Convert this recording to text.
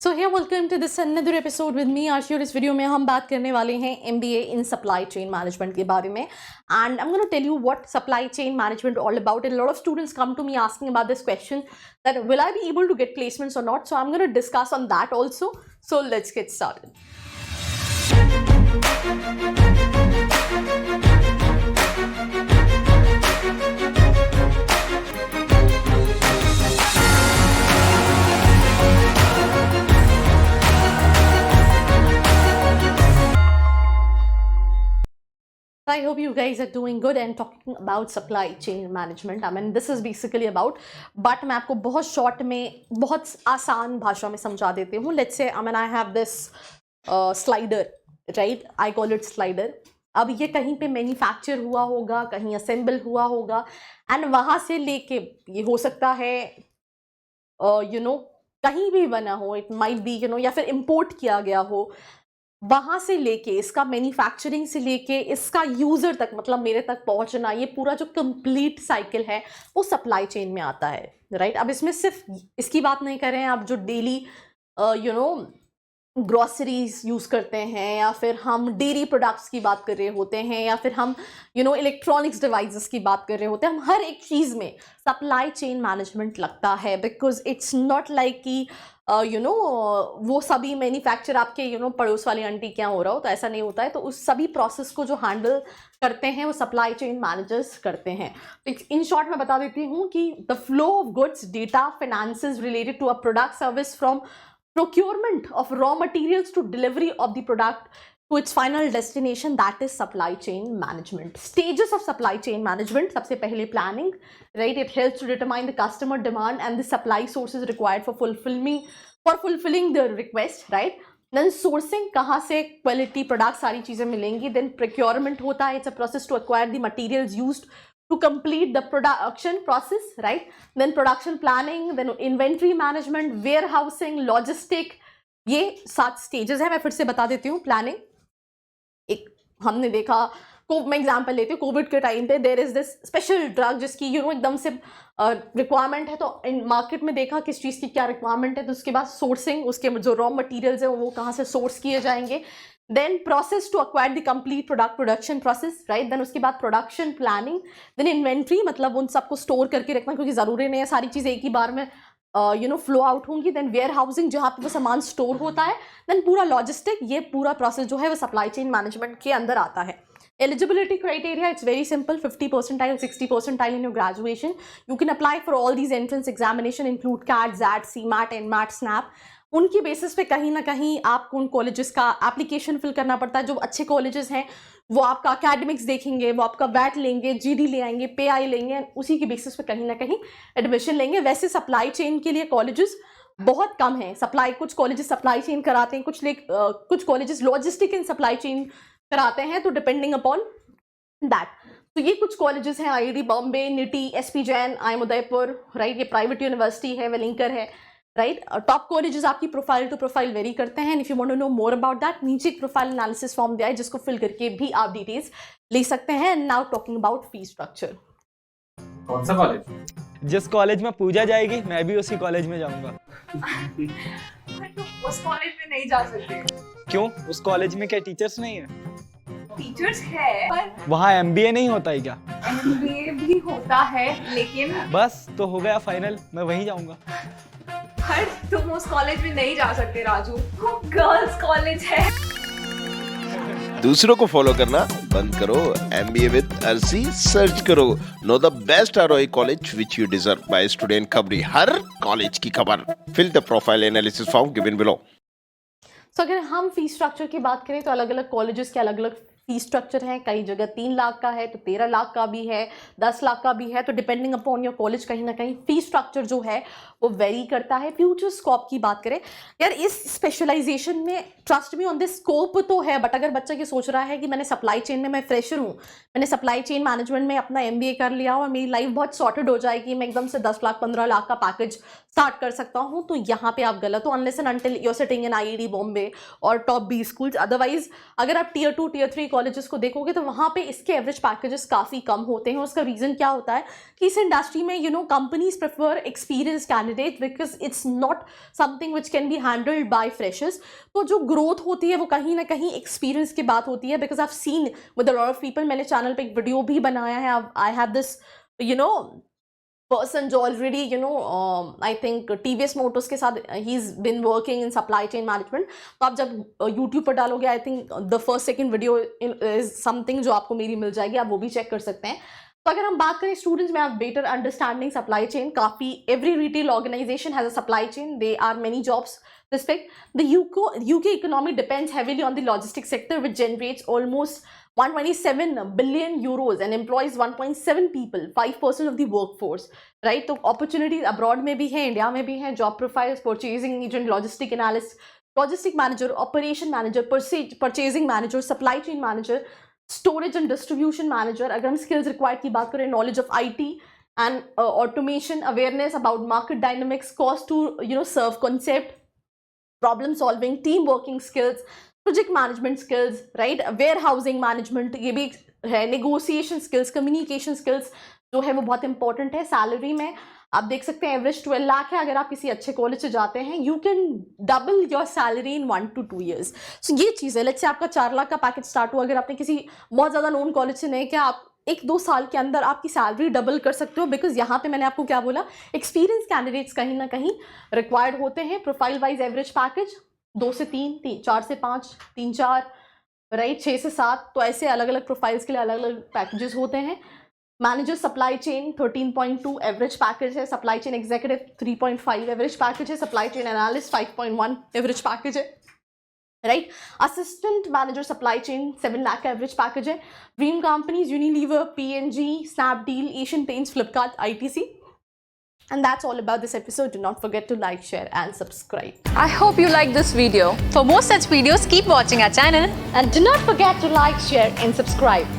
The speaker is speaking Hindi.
So hey welcome to this another episode with me Aashi. और इस वीडियो में हम बात करने वाले हैं MBA in supply chain management के बारे में। And I am gonna tell you what supply chain management all about. And lot of students come to me asking about this question that will I be able to get placements और not. So I am gonna discuss on that also. So let's get started. I hope you guys are doing good and talking about supply chain management. I mean, this is basically about, but मैं आपको बहुत short में बहुत आसान भाषा में समझा देती हूँ. Let's say, I mean, I have this slider, right? I call it slider. अब ये कहीं पे मैन्युफैक्चर हुआ होगा, कहीं असेंबल हुआ होगा, एंड वहाँ से लेके ये हो सकता है कहीं भी बना हो, इट माइट बी या फिर इम्पोर्ट किया गया हो, वहां से लेके इसका मैन्युफैक्चरिंग से लेके इसका यूजर तक, मतलब मेरे तक पहुंचना, ये पूरा जो कंप्लीट साइकिल है वो सप्लाई चेन में आता है, राइट? अब इसमें सिर्फ इसकी बात नहीं कर रहे हैं आप जो डेली ग्रॉसरीज यूज़ करते हैं, या फिर हम डेयरी प्रोडक्ट्स की बात कर रहे होते हैं, या फिर हम इलेक्ट्रॉनिक्स डिवाइसेस की बात कर रहे होते हैं। हम हर एक चीज़ में सप्लाई चेन मैनेजमेंट लगता है, बिकॉज इट्स नॉट लाइक कि वो सभी मैन्युफैक्चर आपके पड़ोस वाली आंटी क्या हो रहा हो, तो ऐसा नहीं होता है। तो उस सभी प्रोसेस को जो हैंडल करते हैं वो सप्लाई चेन मैनेजर्स करते हैं। तो इन शॉर्ट मैं बता देती हूँ कि the flow of goods, data, finances related to a product service from procurement of raw materials to delivery of the product to its final destination, that is supply chain management. Stages of supply chain management: सबसे पहले planning, right? It helps to determine the customer demand and the supply sources required for fulfilling the request, right? Then sourcing, कहाँ से quality product सारी चीजें मिलेंगी. Then procurement होता है, it's a process to acquire the materials used to complete the production process, right? Then production planning, then inventory management, warehousing, logistic, ये 7 stages है। मैं फिर से बता देती हूँ। प्लानिंग, एक हमने देखा, मैं एग्जाम्पल लेती हूँ, कोविड के टाइम पे there is this special drug जिसकी एकदम से रिक्वायरमेंट है, तो इन मार्केट में देखा किस चीज़ की क्या रिक्वायरमेंट है, तो उसके बाद सोर्सिंग, उसके जो रॉ मटेरियल्स है वो कहाँ से सोर्स किए जाएंगे। Then process to acquire the complete product, production process, right? Then उसके बाद प्रोडक्शन प्लानिंग, देन इन्वेंट्री, मतलब उन सबको स्टोर करके रखना, क्योंकि ज़रूरी नहीं है सारी चीज़ें एक ही बार में फ्लो आउट होंगी। देन वेयर हाउसिंग, जहाँ पे वो सामान स्टोर होता है। देन पूरा लॉजिस्टिक, ये पूरा प्रोसेस जो है वो सप्लाई चेन मैनेजमेंट के अंदर आता है। Eligibility criteria, it's very simple: 50 percentile, 60 percentile in your graduation. You can apply for all these entrance examination, include CAT, ZAT, CMAT, NMAT, SNAP. उनकी बेसिस पे कहीं ना कहीं आपको उन कॉलेजेस का एप्लीकेशन फिल करना पड़ता है। जो अच्छे कॉलेजेस हैं वो आपका अकेडमिक्स देखेंगे, वो आपका वैट लेंगे, GD ले आएंगे, PI लेंगे, उसी की बेसिस पे कहीं ना कहीं एडमिशन लेंगे। वैसे सप्लाई चेन के लिए कॉलेजेस बहुत कम हैं। कुछ कॉलेजेस सप्लाई चेन कराते हैं, कुछ कॉलेजेस लॉजिस्टिक इन सप्लाई चेन कराते हैं, तो डिपेंडिंग अपॉन दैट। तो ये कुछ कॉलेजेस हैं: IIT Bombay, NITIE, SP Jain, IIM Udaipur, right? ये प्राइवेट यूनिवर्सिटी है, वेलिंकर है, राइट? टॉप कॉलेजेस आपकी प्रोफाइल टू प्रोफाइल वेरी करते हैं। If you want to know more about that, नीचे एक प्रोफाइल एनालिसिस फॉर्म दिया है जिसको फिल करके भी आप डिटेल्स ले सकते हैं। Now talking about fee structure. कौन सा कॉलेज? जिस कॉलेज में पूजा जाएगी मैं भी उसी कॉलेज में जाऊंगा। उस कॉलेज में नहीं जा सकते। क्यों? उस कॉलेज में क्या टीचर्स नहीं है? टीचर्स है, पर वहाँ MBA नहीं होता है क्या? MBA भी होता है, लेकिन बस तो हो गया फाइनल, मैं वहीं जाऊंगा। पर तुम उस कॉलेज में नहीं जा सकते राजू, वो गर्ल्स कॉलेज है। दूसरों को फॉलो करना बंद करो। MBA विद अर्सी सर्च करो। Know the best ROI college which you deserve by student खबरी। हर कॉलेज की खबर। Fill the profile analysis form given below. तो अगर हम फी स्ट्रक्चर की बात करें तो अलग अलग कॉलेजेस के अलग अलग फी स्ट्रक्चर है। कई जगह 3 लाख का है, तो 13 लाख का भी है, 10 लाख का भी है। तो डिपेंडिंग अपॉन योर कॉलेज कहीं ना कहीं फी स्ट्रक्चर जो है वो वेरी करता है। फ्यूचर स्कोप की बात करें यार, इस स्पेशलाइजेशन में trust me on this scope तो है, बट अगर बच्चा ये सोच रहा है कि मैंने सप्लाई चेन में, मैं फ्रेशर हूँ, मैंने सप्लाई चेन मैनेजमेंट में अपना MBA कर लिया और मेरी लाइफ बहुत सॉर्टेड हो जाएगी, मैं एकदम से 10 लाख 15 लाख का पैकेज स्टार्ट कर सकता हूँ, तो यहाँ पे आप गलत हो। Unless and until you are sitting in IIT Bombay और टॉप 20 स्कूल्स। अदरवाइज अगर आप Tier 2 Tier 3 कॉलेजेस को देखोगे तो वहाँ पे इसके एवरेज पैकेजेस काफ़ी कम होते हैं। उसका रीज़न क्या होता है कि इस इंडस्ट्री में companies prefer experience candidate because it's not something which can be handled by freshers. तो जो ग्रोथ होती है वो कहीं ना कहीं एक्सपीरियंस की बात होती है, because I have seen with a lot of people. मैंने चैनल पे एक वीडियो भी बनाया है, आई हैव दिस person जो already I think TVS Motors के साथ he's been working in supply chain management। तो आप जब YouTube पर डालोगे I think the first second video is something जो आपको मेरी मिल जाएगी, आप वो भी चेक कर सकते हैं। तो अगर हम बात करें स्टूडेंट्स में, आप बेटर अंडरस्टैंडिंग सप्लाई चेन, काफ़ी every retail organisation has a supply chain, they are many jobs this fact. The UK economy depends heavily on the logistics sector, which generates almost 127 billion euros and employs 1.7 people, 5% of the workforce, right? तो opportunities abroad में भी हैं, इंडिया में भी हैं। job profiles, purchasing agent, logistic analyst, logistic manager, operation manager, purchasing manager, supply chain manager, storage and distribution manager। अगर हम skills required की बात करें, knowledge of IT and automation, awareness about market dynamics, cost to serve concept, problem solving, team working skills, project management skills, right, warehousing management ये भी है, नेगोशिएशन स्किल्स, कम्युनिकेशन स्किल्स जो है वो बहुत इंपॉर्टेंट है। सैलरी में आप देख सकते हैं एवरेज 12 लाख है। अगर आप किसी अच्छे कॉलेज से जाते हैं you can double your salary in 1 to 2 years। सो ये चीज़ है। लेट्स से आपका 4 लाख का पैकेज स्टार्ट हुआ, अगर आपने किसी बहुत ज़्यादा नोन कॉलेज से नहीं किया, आप 1-2 साल के अंदर आपकी सैलरी डबल कर सकते हो। बिकॉज यहाँ पे मैंने आपको क्या बोला, एक्सपीरियंस कैंडिडेट्स कहीं ना कहीं रिक्वायर्ड होते हैं। प्रोफाइल वाइज एवरेज पैकेज 2 से 3, 4 से 5, 3-4, राइट, 6 से 7, तो ऐसे अलग अलग प्रोफाइल्स के लिए अलग अलग पैकेजेस होते हैं। Manager supply chain 13.2 average package है, supply chain executive 3.5 average package है, supply chain analyst 5.1 average package है, right. Assistant manager supply chain 7 lakh का एवरेज पैकेज है। Dream companies Unilever, PNG, Snapdeal, Asian Paints, Flipkart, ITC। And that's all about this episode. Do not forget to like, share and subscribe. I hope you like this video. For more such videos, keep watching our channel. And do not forget to like, share and subscribe.